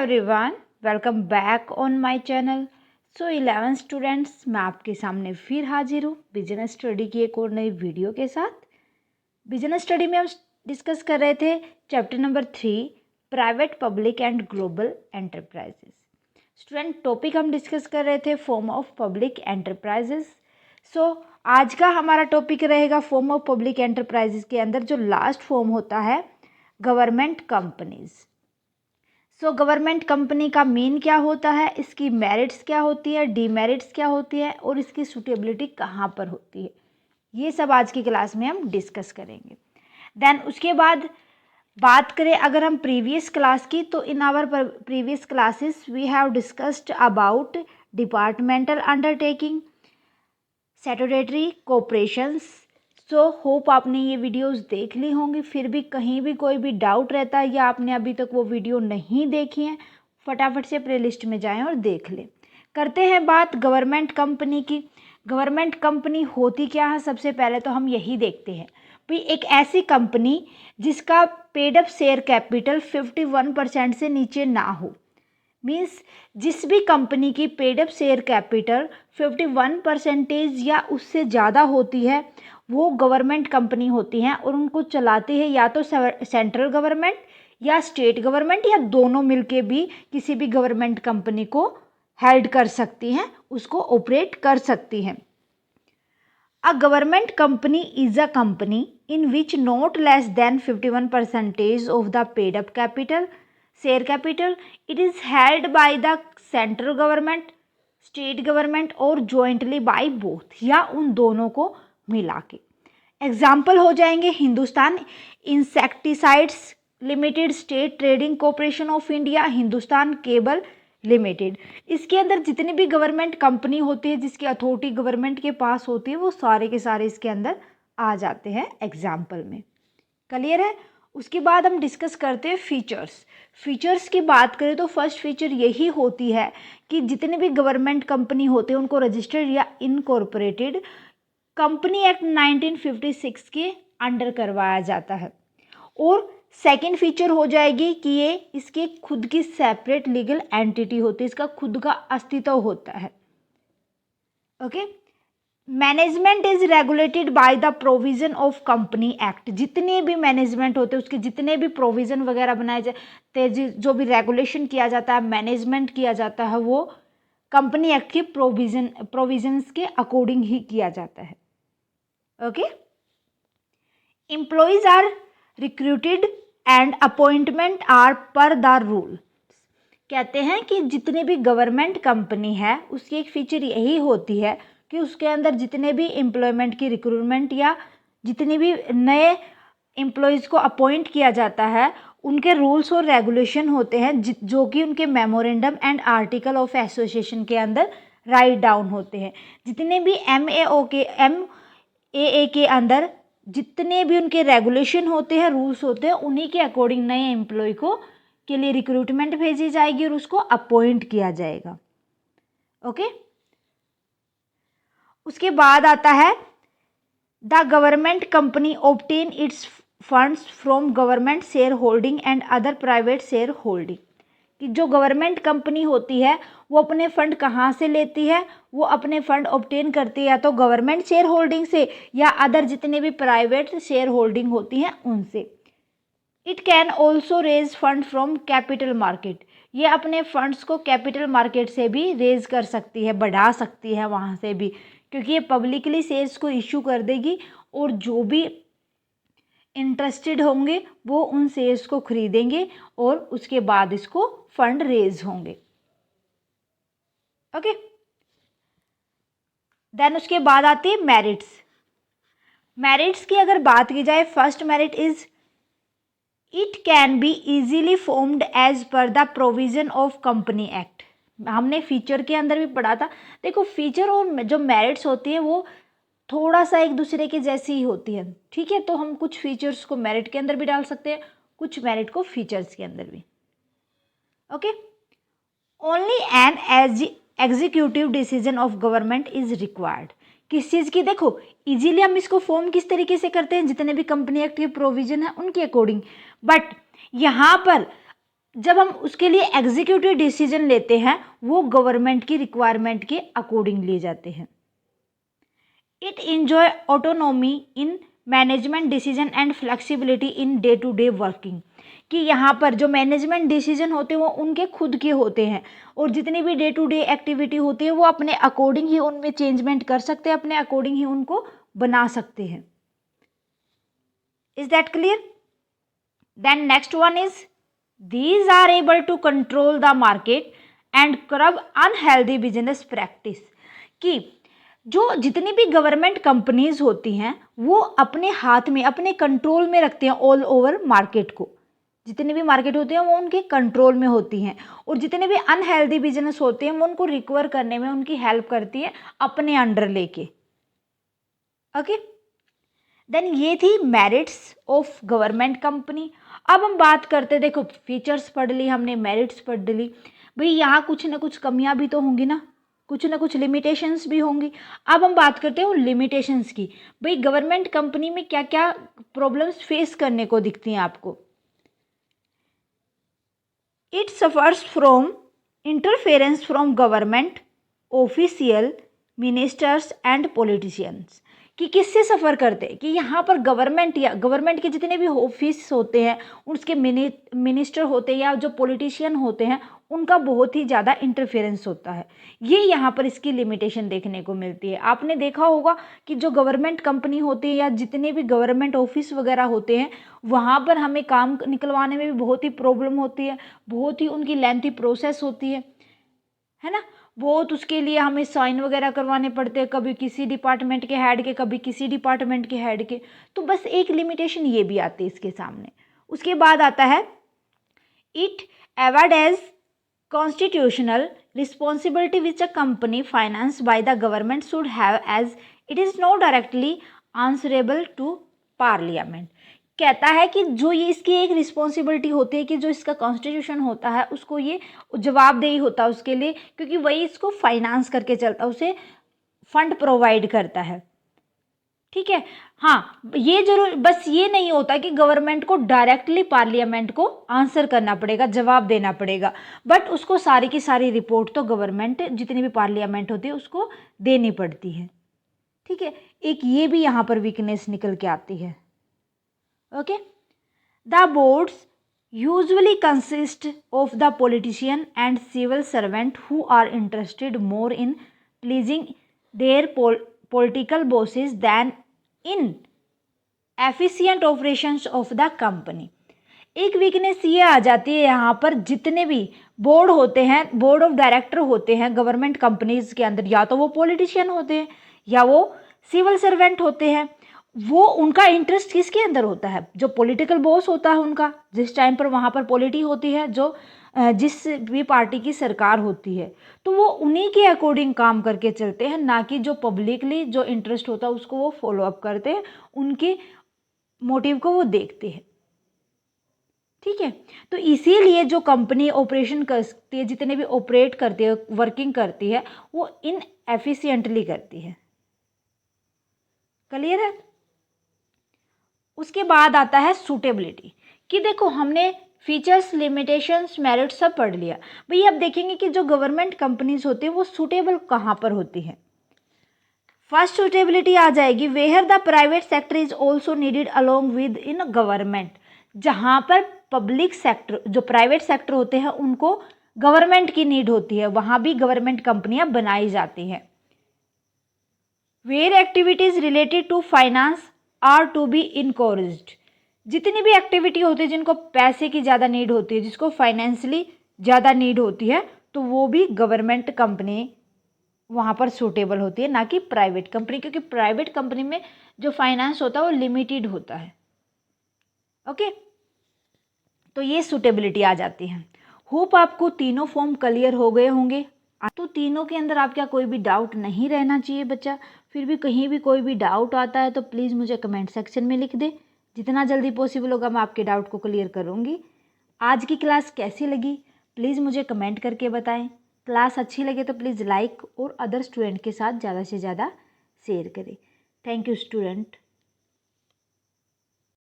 Everyone, welcome back on my channel. So 11 students, मैं आपके सामने फिर हाजिर हूँ बिजनेस स्टडी की एक और नई वीडियो के साथ। बिजनेस स्टडी में हम डिस्कस कर रहे थे chapter number 3, private, public and global enterprises. Student, topic हम डिस्कस कर रहे the form of public enterprises. सो आज का हमारा टॉपिक रहेगा फॉर्म ऑफ पब्लिक एंटरप्राइजेस के अंदर जो लास्ट फॉर्म होता है government companies. So government company का मीन क्या होता है, इसकी मेरिट्स क्या होती है, डीमेरिट्स क्या होती है और इसकी सूटेबिलिटी कहाँ पर होती है, ये सब आज की क्लास में हम डिस्कस करेंगे। देन उसके बाद बात करें अगर हम प्रीवियस क्लास की, तो in our previous classes we have discussed about departmental undertaking, statutory cooperations. So hope आपने ये वीडियोस देख ली होंगी। फिर भी कहीं भी कोई भी डाउट रहता है या आपने अभी तक वो वीडियो नहीं देखी है, फटाफट से प्लेलिस्ट में जाएं और देख लें। करते हैं बात गवर्नमेंट कंपनी की। गवर्नमेंट कंपनी होती क्या है, सबसे पहले तो हम यही देखते हैं भाई, एक ऐसी कंपनी जिसका पेड अप शेयर कैपिटल 51% से नीचे ना हो। मीन्स जिस भी कंपनी की पेड अप शेयर कैपिटल 51% या उससे ज़्यादा होती है वो गवर्नमेंट कंपनी होती हैं और उनको चलाती है या तो सेंट्रल गवर्नमेंट या स्टेट गवर्नमेंट या दोनों मिलके भी किसी भी गवर्नमेंट कंपनी को हेल्ड कर सकती हैं, उसको ऑपरेट कर सकती हैं। A government company is a company in which not less than 51% of the paid up capital share capital it is held by the central government, state government और jointly by both, या उन दोनों को मिला के। एग्जाम्पल हो जाएंगे Hindustan insecticides limited, state trading corporation of India, Hindustan cable limited. इसके अंदर जितनी भी गवर्नमेंट कंपनी होती है जिसकी अथॉरिटी गवर्नमेंट के पास होती है वो सारे के सारे इसके अंदर आ जाते हैं एग्जाम्पल में। क्लियर है? उसके बाद हम डिस्कस करते हैं फीचर्स। फीचर्स की बात करें तो फर्स्ट फीचर यही होती है कि जितने भी गवर्नमेंट कंपनी होते हैं उनको रजिस्टर्ड या इनकॉर्पोरेटेड कंपनी एक्ट 1956 के अंडर करवाया जाता है। और सेकंड फीचर हो जाएगी कि ये इसके खुद की सेपरेट लीगल एंटिटी होती है, इसका खुद का अस्तित्व होता है। Okay, management is regulated by the provision of company act. जितने भी मैनेजमेंट होते हैं उसके जितने भी प्रोविजन वगैरह बनाए जाते, जो भी रेगुलेशन किया जाता है, मैनेजमेंट किया जाता है, वो कंपनी एक्ट के प्रोविजंस के अकॉर्डिंग ही किया जाता है। Okay, employees are recruited and appointment are per the rule. कहते हैं कि जितने भी गवर्नमेंट कंपनी है उसकी एक फीचर यही होती है कि उसके अंदर जितने भी एम्प्लॉयमेंट की रिक्रूटमेंट या जितने भी नए एम्प्लॉयज़ को अपॉइंट किया जाता है उनके रूल्स और रेगुलेशन होते हैं जो कि उनके memorandum and article of association के अंदर राइट डाउन होते हैं। जितने भी MAA के अंदर जितने भी उनके रेगुलेशन होते हैं, रूल्स होते हैं, उन्हीं के अकॉर्डिंग नए एम्प्लॉय को के लिए रिक्रूटमेंट भेजी जाएगी और उसको अपॉइंट किया जाएगा। ओके, उसके बाद आता है the government company obtain it's funds from government share holding and other private share holding. कि जो गवर्नमेंट कंपनी होती है वो अपने फंड कहाँ से लेती है, वो अपने फंड ऑब्टेन करती है या तो गवर्नमेंट शेयर होल्डिंग से या अदर जितने भी प्राइवेट शेयर होल्डिंग होती हैं उनसे। It can also raise fund from capital market. ये अपने फंड्स को कैपिटल मार्केट से भी रेज कर सकती है, बढ़ा सकती है वहाँ से भी, क्योंकि ये पब्लिकली शेयर्स को इशू कर देगी और जो भी इंटरेस्टेड होंगे वो उन शेयर्स को खरीदेंगे और उसके बाद इसको फंड रेज होंगे। ओके, देन उसके बाद आती है मेरिट्स। मेरिट्स की अगर बात की जाए, first merit is it can be easily formed as per the provision of company act. हमने फीचर के अंदर भी पढ़ा था। देखो, फीचर और जो मेरिट्स होती है वो थोड़ा सा एक दूसरे के जैसी ही होती है, ठीक है। तो हम कुछ फीचर्स को मेरिट के अंदर भी डाल सकते हैं, कुछ मेरिट को फीचर्स के अंदर भी। Okay, only an executive decision of government is required. किस चीज़ की? देखो, इजीली हम इसको फॉर्म किस तरीके से करते हैं, जितने भी कंपनी एक्ट के प्रोविजन है उनके अकॉर्डिंग। बट यहाँ पर जब हम उसके लिए एग्जीक्यूटिव डिसीजन लेते हैं वो गवर्नमेंट की रिक्वायरमेंट के अकॉर्डिंग लिए जाते हैं। It enjoy autonomy in management decision and flexibility in day to day working, कि यहाँ पर जो मैनेजमेंट डिसीजन होते हैं वो उनके खुद के होते हैं और जितनी भी डे टू डे एक्टिविटी होती है वो अपने अकॉर्डिंग ही उनमें चेंजमेंट कर सकते हैं, अपने अकॉर्डिंग ही उनको बना सकते हैं। Is that clear? Then next one is these are able to control the market and curb unhealthy business practice, कि जो जितनी भी गवर्नमेंट कंपनीज होती हैं वो अपने हाथ में अपने कंट्रोल में रखते हैं ऑल ओवर मार्केट को। जितनी भी मार्केट होती हैं वो उनके कंट्रोल में होती हैं और जितने भी अनहेल्दी बिजनेस होते हैं वो उनको रिकवर करने में उनकी हेल्प करती है अपने अंडर लेके। ओके, देन ये थी मेरिट्स ऑफ गवर्नमेंट कंपनी। अब हम बात करते, देखो फीचर्स पढ़ ली हमने, मेरिट्स पढ़ ली, भाई यहाँ कुछ ना कुछ कमियां भी तो होंगी ना, कुछ ना कुछ लिमिटेशंस भी होंगी। अब हम बात करते हैं उन लिमिटेशंस की, भाई गवर्नमेंट कंपनी में क्या क्या प्रॉब्लम्स फेस करने को दिखती हैं आपको। It suffers from interference from government official ministers and politicians, कि किससे सफ़र करते हैं, कि यहाँ पर गवर्नमेंट या गवर्नमेंट के जितने भी ऑफिस होते हैं उसके मिनिस्टर होते हैं या जो पॉलिटिशियन होते हैं उनका बहुत ही ज़्यादा इंटरफेरेंस होता है। ये यहाँ पर इसकी लिमिटेशन देखने को मिलती है। आपने देखा होगा कि जो गवर्नमेंट कंपनी होती है या जितने भी गवर्नमेंट ऑफिस वगैरह होते हैं वहाँ पर हमें काम निकलवाने में भी बहुत ही प्रॉब्लम होती है, बहुत ही उनकी लेंथी प्रोसेस होती है ना, बहुत उसके लिए हमें साइन वगैरह करवाने पड़ते हैं, कभी किसी डिपार्टमेंट के हेड के, कभी किसी डिपार्टमेंट के हेड के। तो बस एक लिमिटेशन ये भी आती है इसके सामने। उसके बाद आता है it award as constitutional responsibility which a company finance by the government should have as it is not directly answerable to parliament. कहता है कि जो ये इसकी एक रिस्पॉन्सिबिलिटी होती है कि जो इसका कॉन्स्टिट्यूशन होता है उसको ये जवाबदेही होता है उसके लिए, क्योंकि वही इसको फाइनेंस करके चलता है, उसे फंड प्रोवाइड करता है। ठीक है, हाँ ये जरूर, बस ये नहीं होता कि गवर्नमेंट को डायरेक्टली पार्लियामेंट को आंसर करना पड़ेगा, जवाब देना पड़ेगा, बट उसको सारी की सारी रिपोर्ट तो गवर्नमेंट जितनी भी पार्लियामेंट होती है उसको देनी पड़ती है। ठीक है, एक ये भी यहाँ पर वीकनेस निकल के आती है। Okay, the boards usually consist of the politician and civil servant who are interested more in pleasing their political bosses than in efficient operations of the company। एक वीकनेस ये आ जाती है यहाँ पर, जितने भी बोर्ड होते हैं, बोर्ड ऑफ डायरेक्टर होते हैं गवर्नमेंट कंपनीज के अंदर, या तो वो पॉलिटिशियन होते हैं या वो सिविल सर्वेंट होते हैं, वो उनका इंटरेस्ट किसके अंदर होता है, जो पॉलिटिकल बॉस होता है उनका, जिस टाइम पर वहाँ पर पॉलिटी होती है, जो जिस भी पार्टी की सरकार होती है, तो वो उन्हीं के अकॉर्डिंग काम करके चलते हैं, ना कि जो पब्लिकली जो इंटरेस्ट होता है उसको वो फॉलो अप करते हैं, उनके मोटिव को वो देखते हैं। ठीक है, तो इसीलिए जो कंपनी ऑपरेशन करती है, जितने भी ऑपरेट करती है, वर्किंग करती है, वो इनएफिशिएंटली करती है। क्लियर है? उसके बाद आता है सूटेबिलिटी, कि देखो हमने फीचर्स, लिमिटेशंस, मेरिट सब पढ़ लिया। भाई अब देखेंगे कि जो गवर्नमेंट कंपनीज होती है वो सूटेबल कहाँ पर होती है। फर्स्ट सूटेबिलिटी आ जाएगी where the private sector is also needed along with in government, जहाँ पर पब्लिक सेक्टर, जो प्राइवेट सेक्टर होते हैं उनको गवर्नमेंट की नीड होती है, वहाँ भी गवर्नमेंट कंपनियाँ बनाई जाती हैं। Where activities related to finance are to be encouraged, जितनी भी एक्टिविटी होती है जिनको पैसे की ज़्यादा नीड होती है, जिसको फाइनेंशियली ज़्यादा नीड होती है, तो वो भी गवर्नमेंट कंपनी वहाँ पर सूटेबल होती है, ना कि प्राइवेट कंपनी, क्योंकि प्राइवेट कंपनी में जो फाइनेंस होता है वो लिमिटेड होता है। ओके, तो ये सूटेबिलिटी आ जाती है। होप आपको तीनों फॉर्म क्लियर हो गए होंगे। तो तीनों के अंदर आप क्या कोई भी डाउट नहीं रहना चाहिए बच्चा। फिर भी कहीं भी कोई भी डाउट आता है तो प्लीज़ मुझे कमेंट सेक्शन में लिख दे, जितना जल्दी पॉसिबल होगा मैं आपके डाउट को क्लियर करूँगी। आज की क्लास कैसी लगी प्लीज़ मुझे कमेंट करके बताएं। क्लास अच्छी लगे तो प्लीज़ लाइक और अदर स्टूडेंट के साथ ज़्यादा से ज़्यादा शेयर करें। Thank you student.